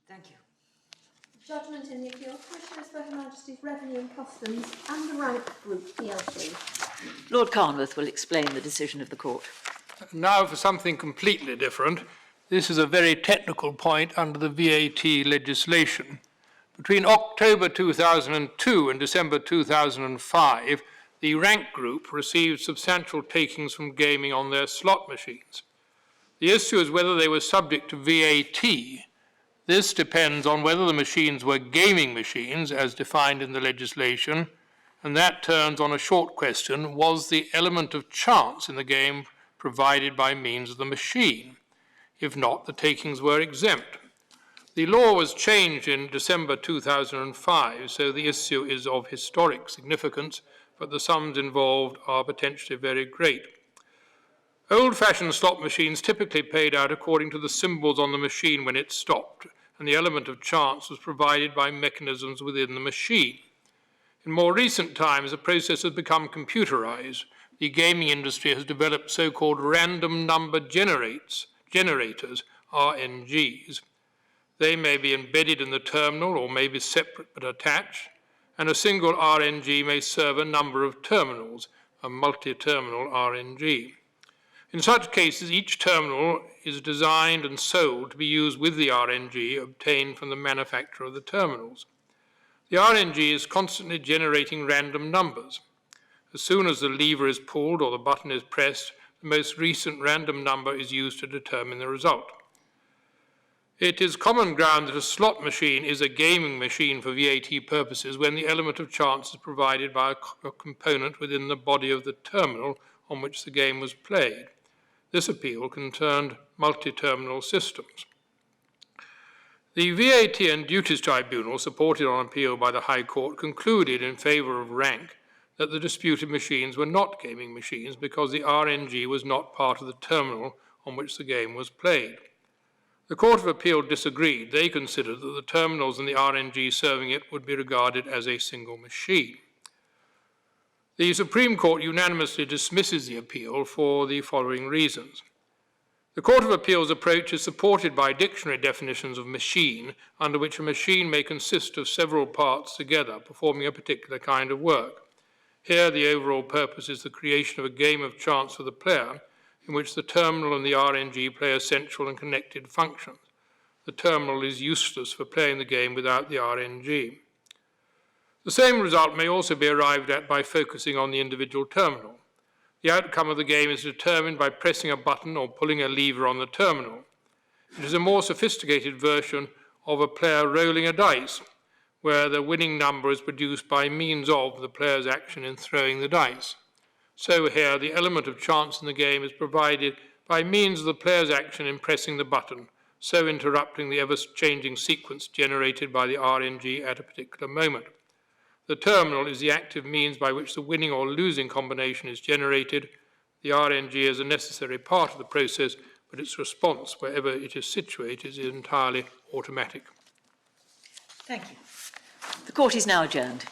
Thank you. Judgment in the appeal. Commissioners for Her Majesty's Revenue and Customs and the Rank Group PLC. Lord Carnworth will explain the decision of the court. Now for something completely different. This is a very technical point under the VAT legislation. Between October 2002 and December 2005, the Rank Group received substantial takings from gaming on their slot machines. The issue is whether they were subject to VAT. This depends on whether the machines were gaming machines, as defined in the legislation, and that turns on a short question: was the element of chance in the game provided by means of the machine? If not, the takings were exempt. The law was changed in December 2005, so the issue is of historic significance, but the sums involved are potentially very great. Old-fashioned slot machines typically paid out according to the symbols on the machine when it stopped, and the element of chance was provided by mechanisms within the machine. In more recent times, the process has become computerized. The gaming industry has developed so-called random number generators, RNGs. They may be embedded in the terminal or may be separate but attached, and a single RNG may serve a number of terminals, a multi-terminal RNG. In such cases, each terminal is designed and sold to be used with the RNG obtained from the manufacturer of the terminals. The RNG is constantly generating random numbers. As soon as the lever is pulled or the button is pressed, the most recent random number is used to determine the result. It is common ground that a slot machine is a gaming machine for VAT purposes when the element of chance is provided by a component within the body of the terminal on which the game was played. This appeal concerned multi-terminal systems. The VAT and Duties Tribunal, supported on appeal by the High Court, concluded in favour of Rank that the disputed machines were not gaming machines because the RNG was not part of the terminal on which the game was played. The Court of Appeal disagreed. They considered that the terminals and the RNG serving it would be regarded as a single machine. The Supreme Court unanimously dismisses the appeal for the following reasons. The Court of Appeal's approach is supported by dictionary definitions of machine, under which a machine may consist of several parts together, performing a particular kind of work. Here, the overall purpose is the creation of a game of chance for the player, in which the terminal and the RNG play essential and connected functions. The terminal is useless for playing the game without the RNG. The same result may also be arrived at by focusing on the individual terminal. The outcome of the game is determined by pressing a button or pulling a lever on the terminal. It is a more sophisticated version of a player rolling a dice, where the winning number is produced by means of the player's action in throwing the dice. So here, the element of chance in the game is provided by means of the player's action in pressing the button, so interrupting the ever-changing sequence generated by the RNG at a particular moment. The terminal is the active means by which the winning or losing combination is generated. The RNG is a necessary part of the process, but its response, wherever it is situated, is entirely automatic. Thank you. The court is now adjourned.